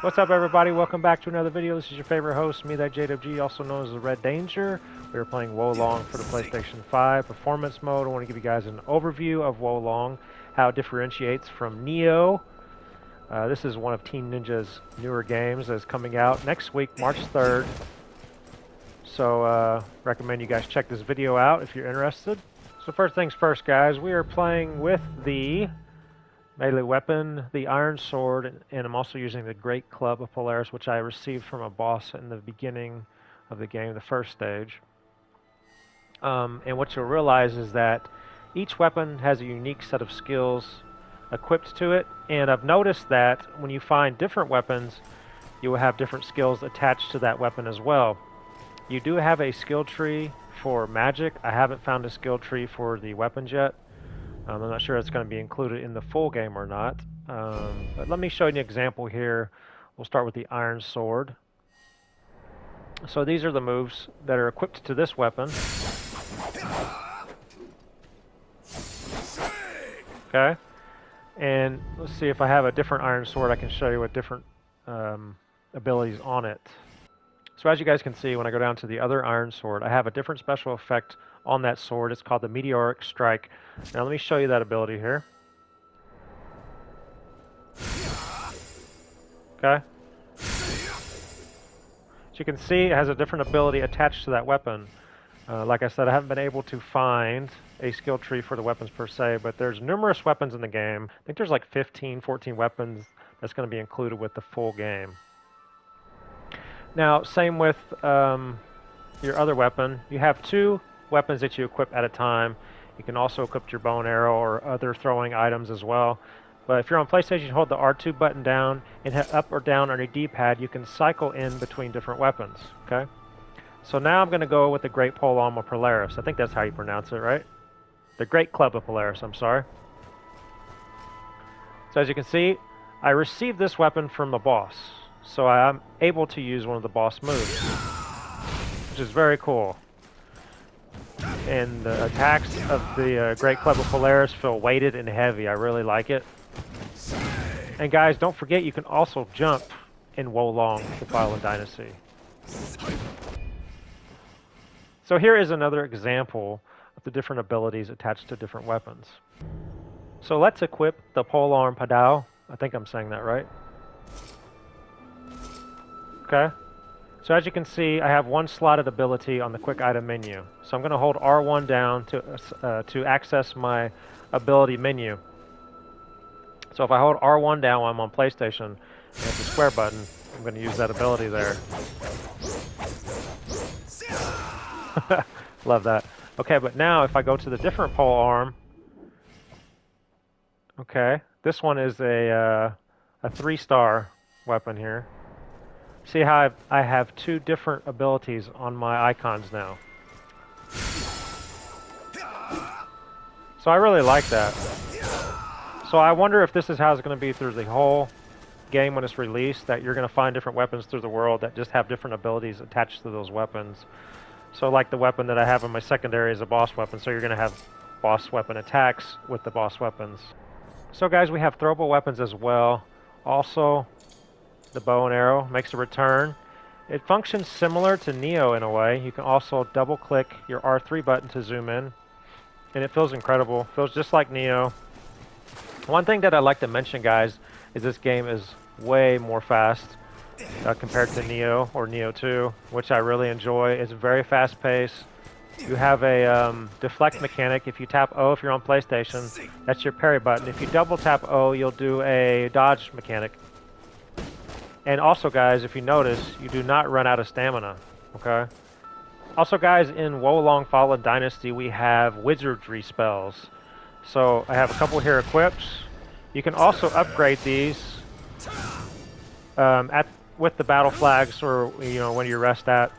What's up, everybody? Welcome back to another video. This is your favorite host, me, that JWG, also known as the Red Danger. We are playing Wolong for the PlayStation 5 Performance Mode. I want to give you guys an overview of Wolong, how it differentiates from Neo. This is one of Team Ninja's newer games that's coming out next week, March 3rd. So, recommend you guys check this video out if you're interested. So first things first, guys, we are playing with the melee weapon, the Iron Sword, and I'm also using the Great Club of Polaris, which I received from a boss in the beginning of the game, the first stage. And what you'll realize is that each weapon has a unique set of skills equipped to it, and I've noticed that when you find different weapons, you will have different skills attached to that weapon as well. You do have a skill tree for magic. I haven't found a skill tree for the weapons yet. I'm not sure it's going to be included in the full game or not. But let me show you an example here. We'll start with the Iron Sword. So these are the moves that are equipped to this weapon. Okay. And let's see if I have a different Iron Sword, I can show you what different abilities on it. So as you guys can see, when I go down to the other Iron Sword, I have a different special effect on that sword. It's called the Meteoric Strike. Now let me show you that ability here. Okay. As you can see, it has a different ability attached to that weapon. Like I said, I haven't been able to find a skill tree for the weapons per se, but there's numerous weapons in the game. I think there's like 15, 14 weapons that's going to be included with the full game. Now, same with your other weapon. You have two weapons that you equip at a time. You can also equip your bow and arrow or other throwing items as well. But if you're on PlayStation, hold the R2 button down and hit up or down on your D-pad. You can cycle in between different weapons. Okay. So now I'm going to go with the Great Polearm of Polaris. I think that's how you pronounce it, right? The Great Club of Polaris. I'm sorry. So as you can see, I received this weapon from the boss. So I'm able to use one of the boss moves, which is very cool. And the attacks of the Great Club of Polaris feel weighted and heavy. I really like it. And guys, don't forget you can also jump in Wolong to File in Dynasty. So here is another example of the different abilities attached to different weapons. So let's equip the Polearm Padao. I think I'm saying that right. Okay, so as you can see, I have one slotted ability on the quick item menu. So I'm going to hold R1 down to access my ability menu. So if I hold R1 down while I'm on PlayStation and hit the square button, I'm going to use that ability there. Love that. Okay, but now if I go to the different polearm, okay, this one is a 3-star weapon here. See how I have two different abilities on my icons now. So I really like that. So I wonder if this is how it's going to be through the whole game when it's released, that you're going to find different weapons through the world that just have different abilities attached to those weapons. So like the weapon that I have in my secondary is a boss weapon, so you're going to have boss weapon attacks with the boss weapons. So guys, we have throwable weapons as well. Also, the bow and arrow makes a return. It functions similar to Neo in a way. You can also double click your R3 button to zoom in, and it feels incredible. Feels just like Neo. One thing that I'd like to mention, guys, is this game is way more fast compared to Neo or Neo 2, which I really enjoy. It's very fast paced. You have a deflect mechanic. If you tap O if you're on PlayStation, that's your parry button. If you double tap O, you'll do a dodge mechanic. And also, guys, if you notice, you do not run out of stamina, okay? Also, guys, in Wolong Fallen Dynasty, we have wizardry spells. So I have a couple here equipped. You can also upgrade these with the battle flags or, you know, when you rest at.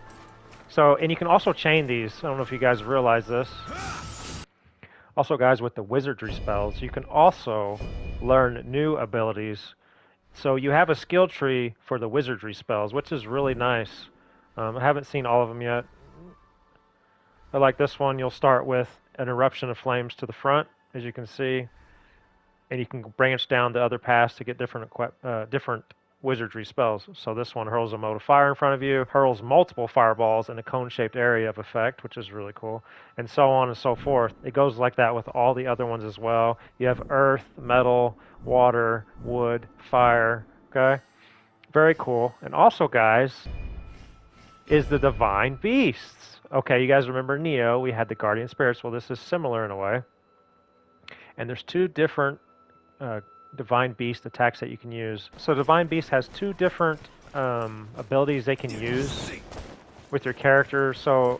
So, and you can also chain these. I don't know if you guys realize this. Also, guys, with the wizardry spells, you can also learn new abilities. So you have a skill tree for the wizardry spells, which is really nice. I haven't seen all of them yet. But like this one, you'll start with an eruption of flames to the front, as you can see. And you can branch down the other paths to get different wizardry spells. So this one hurls a mote of fire in front of you, hurls multiple fireballs in a cone-shaped area of effect, which is really cool, and so on and so forth. It goes like that with all the other ones as well. You have earth, metal, water, wood, fire, okay? Very cool. And also, guys, is the divine beasts. Okay, you guys remember Neo, we had the guardian spirits. Well, this is similar in a way. And there's two different divine beast attacks that you can use. So divine beast has two different abilities they can use with your character. So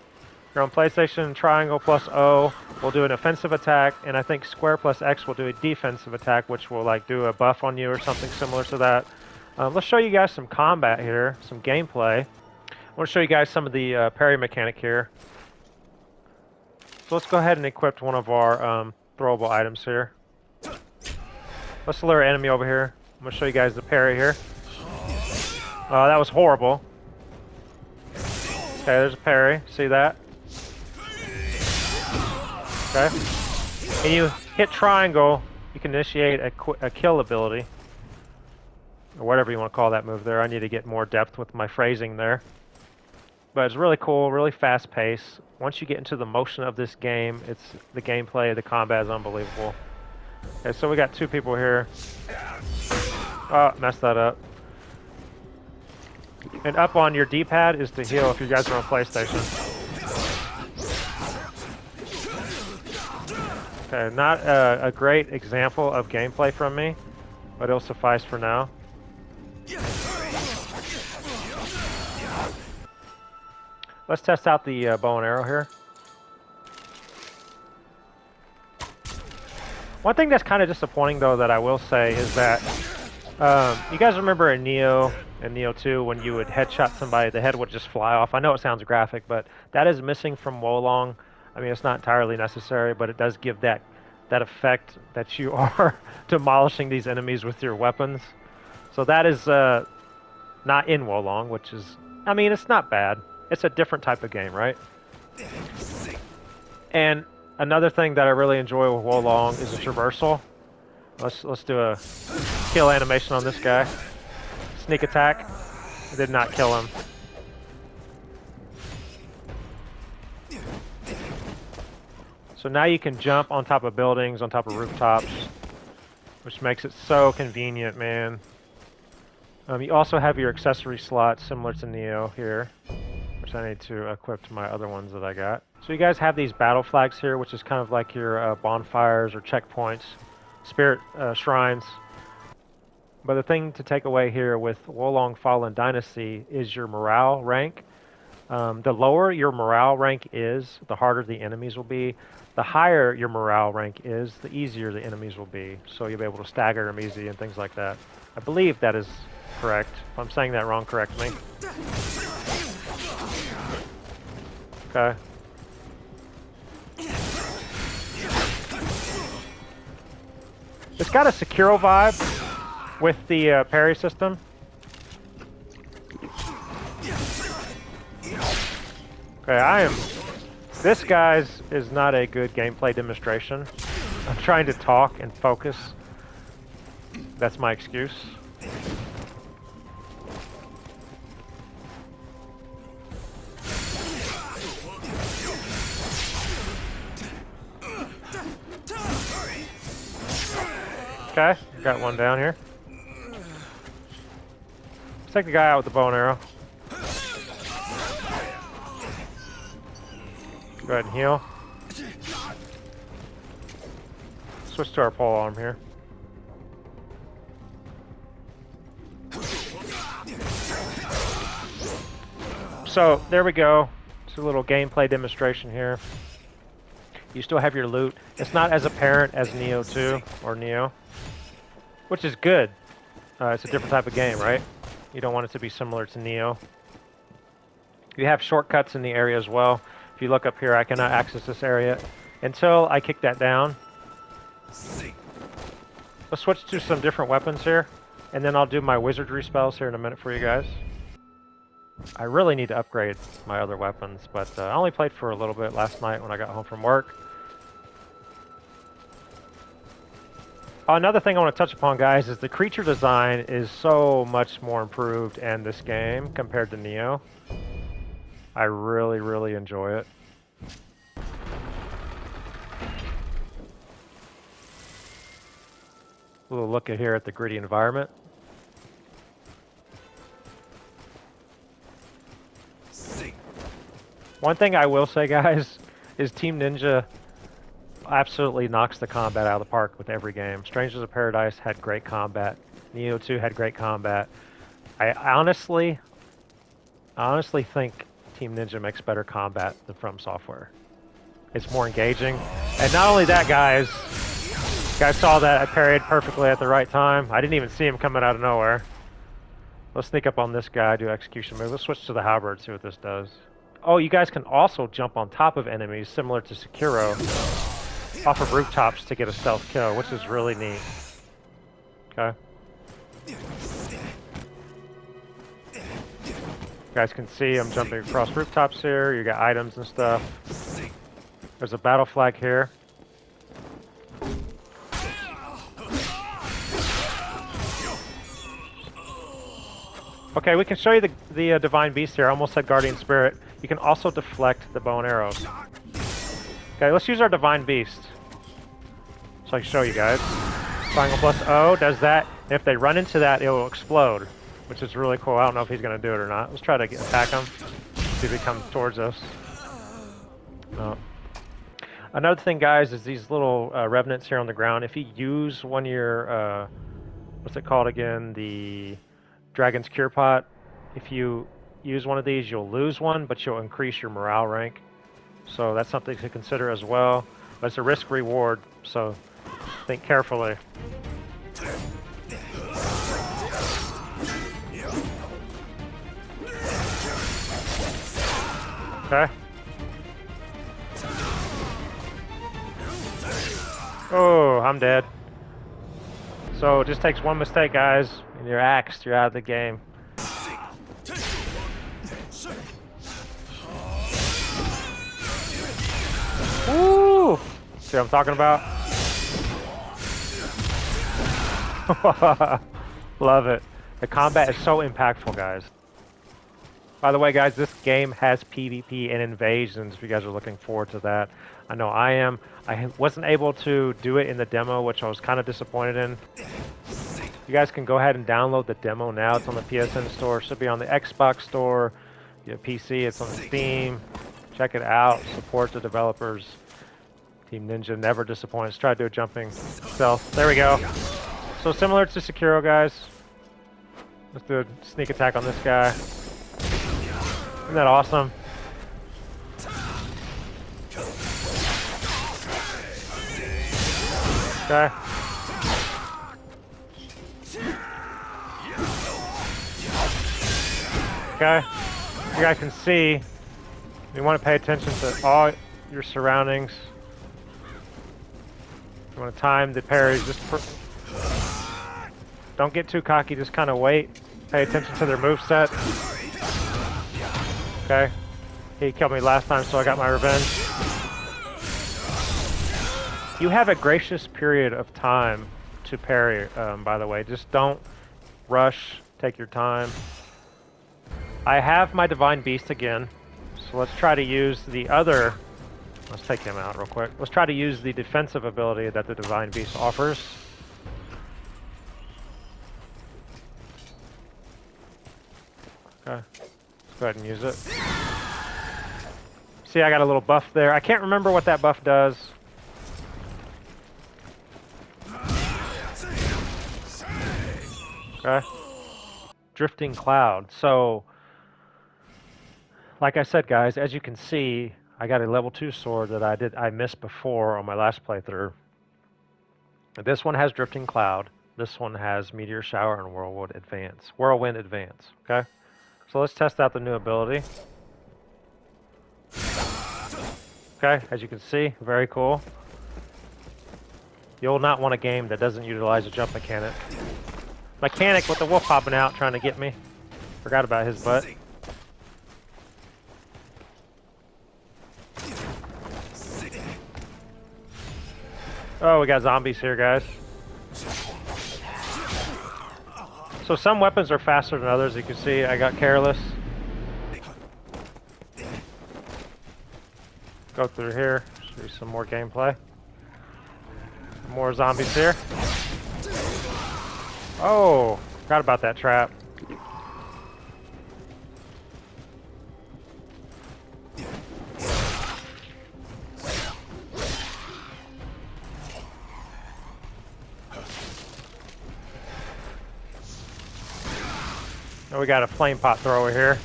you're on PlayStation, triangle plus O will do an offensive attack, and I think square plus X will do a defensive attack, which will like do a buff on you or something similar to that. Let's show you guys some combat here, some gameplay. I want to show you guys some of the parry mechanic here. So let's go ahead and equip one of our throwable items here. Let's lure an enemy over here. I'm going to show you guys the parry here. That was horrible. Okay, there's a parry. See that? Okay. And you hit triangle, you can initiate a kill ability. Or whatever you want to call that move there. I need to get more depth with my phrasing there. But it's really cool, really fast pace. Once you get into the motion of this game, it's the gameplay, the combat is unbelievable. Okay, so we got two people here. Oh, messed that up. And up on your D-pad is to heal if you guys are on PlayStation. Okay, not a great example of gameplay from me, but it'll suffice for now. Let's test out the bow and arrow here. One thing that's kind of disappointing, though, that I will say is that you guys remember in Neo and Neo 2 when you would headshot somebody, the head would just fly off. I know it sounds graphic, but that is missing from Wolong. I mean, it's not entirely necessary, but it does give that effect that you are demolishing these enemies with your weapons. So that is not in Wolong, which is, I mean, it's not bad. It's a different type of game, right? And another thing that I really enjoy with Wolong is the traversal. Let's do a kill animation on this guy. Sneak attack. I did not kill him. So now you can jump on top of buildings, on top of rooftops, which makes it so convenient, man. You also have your accessory slot similar to Neo here, which I need to equip to my other ones that I got. So you guys have these battle flags here, which is kind of like your bonfires or checkpoints, spirit shrines. But the thing to take away here with Wolong Fallen Dynasty is your morale rank. The lower your morale rank is, the harder the enemies will be. The higher your morale rank is, the easier the enemies will be. So you'll be able to stagger them easy and things like that. I believe that is correct. If I'm saying that wrong, correct me. Okay. It's got a Sekiro vibe with the parry system. Okay, this guy's is not a good gameplay demonstration. I'm trying to talk and focus. That's my excuse. Okay, got one down here. Let's take the guy out with the bow and arrow. Go ahead and heal. Switch to our pole arm here. So, there we go. It's a little gameplay demonstration here. You still have your loot. It's not as apparent as Neo 2 or Neo, which is good. It's a different type of game, right? You don't want it to be similar to Neo. You have shortcuts in the area as well. If you look up here, I cannot access this area until I kick that down. Let's switch to some different weapons here, and then I'll do my wizardry spells here in a minute for you guys. I really need to upgrade my other weapons, but I only played for a little bit last night when I got home from work. Another thing I want to touch upon, guys, is the creature design is so much more improved in this game compared to Neo. I really, really enjoy it. A little look at here at the gritty environment. One thing I will say, guys, is Team Ninja absolutely knocks the combat out of the park with every game. Strangers of Paradise had great combat. Neo 2 had great combat. I honestly think Team Ninja makes better combat than From Software. It's more engaging. And not only that, guys saw that I parried perfectly at the right time. I didn't even see him coming out of nowhere. Let's sneak up on this guy, do execution move. Let's switch to the halberd, see what this does. Oh, you guys can also jump on top of enemies, similar to Sekiro, off of rooftops to get a stealth kill, which is really neat. Okay. You guys can see I'm jumping across rooftops here. You got items and stuff. There's a battle flag here. Okay, we can show you the Divine Beast here. I almost said Guardian Spirit. You can also deflect the bow and arrows. Okay, let's use our Divine Beast. So I can show you guys. Triangle plus O does that. And if they run into that, it will explode, which is really cool. I don't know if he's going to do it or not. Let's try to attack him. See if he comes towards us. No. Another thing, guys, is these little revenants here on the ground. If you use one of your, what's it called again? The Dragon's Cure Pot. If you use one of these, you'll lose one, but you'll increase your morale rank. So that's something to consider as well. But it's a risk reward, so think carefully. Okay. Oh, I'm dead. So it just takes one mistake, guys, and you're axed. You're out of the game. Woo! See what I'm talking about? Love it. The combat is so impactful, guys. By the way, guys, this game has PvP and invasions, if you guys are looking forward to that. I know I am. I wasn't able to do it in the demo, which I was kind of disappointed in. You guys can go ahead and download the demo now. It's on the PSN store. It should be on the Xbox store. You have PC, it's on Steam. Check it out. Support the developers. Team Ninja never disappoints. Try to do a jumping stealth. There we go. So similar to Sekiro, guys. Let's do a sneak attack on this guy. Isn't that awesome? Okay. Okay. You guys can see, you want to pay attention to all your surroundings. You want to time the parries. Don't get too cocky, just kind of wait. Pay attention to their moveset. Okay. He killed me last time, so I got my revenge. You have a gracious period of time to parry, by the way. Just don't rush. Take your time. I have my Divine Beast again. So let's try to use the other... Let's take him out real quick. Let's try to use the defensive ability that the Divine Beast offers. Okay. Let's go ahead and use it. See, I got a little buff there. I can't remember what that buff does. Okay. Drifting Cloud. So, like I said, guys, as you can see, I got a level 2 sword that I missed before on my last playthrough. This one has Drifting Cloud. This one has Meteor Shower and Whirlwind Advance. Okay? So let's test out the new ability. Okay, as you can see, very cool. You'll not want a game that doesn't utilize a jump mechanic. Mechanic with the wolf popping out trying to get me. Forgot about his butt. Oh, we got zombies here, guys. So some weapons are faster than others. You can see I got careless. Go through here. Show you some more gameplay. More zombies here. Oh, forgot about that trap. And we got a flame pot thrower here.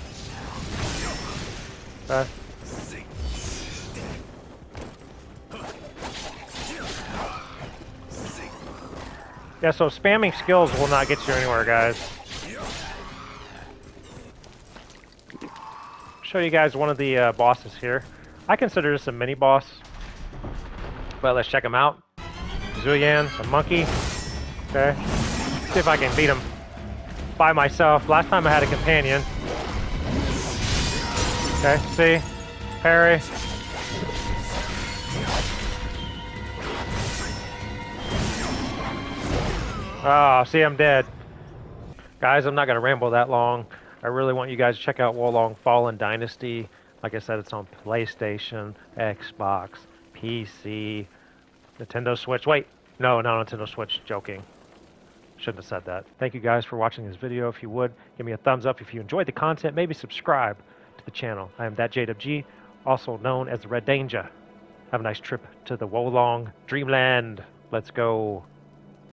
Okay. Yeah, so spamming skills will not get you anywhere, guys. Show you guys one of the bosses here. I consider this a mini boss, but let's check him out. Zuyan, a monkey. Okay, see if I can beat him by myself. Last time I had a companion. Okay, see, parry. Oh, see, I'm dead. Guys, I'm not going to ramble that long. I really want you guys to check out Wolong Fallen Dynasty. Like I said, it's on PlayStation, Xbox, PC, Nintendo Switch. Wait, no, not Nintendo Switch. Joking. Shouldn't have said that. Thank you guys for watching this video. If you would, give me a thumbs up if you enjoyed the content. Maybe subscribe to the channel. I am that JWG, also known as the Red Danger. Have a nice trip to the Wolong Dreamland. Let's go.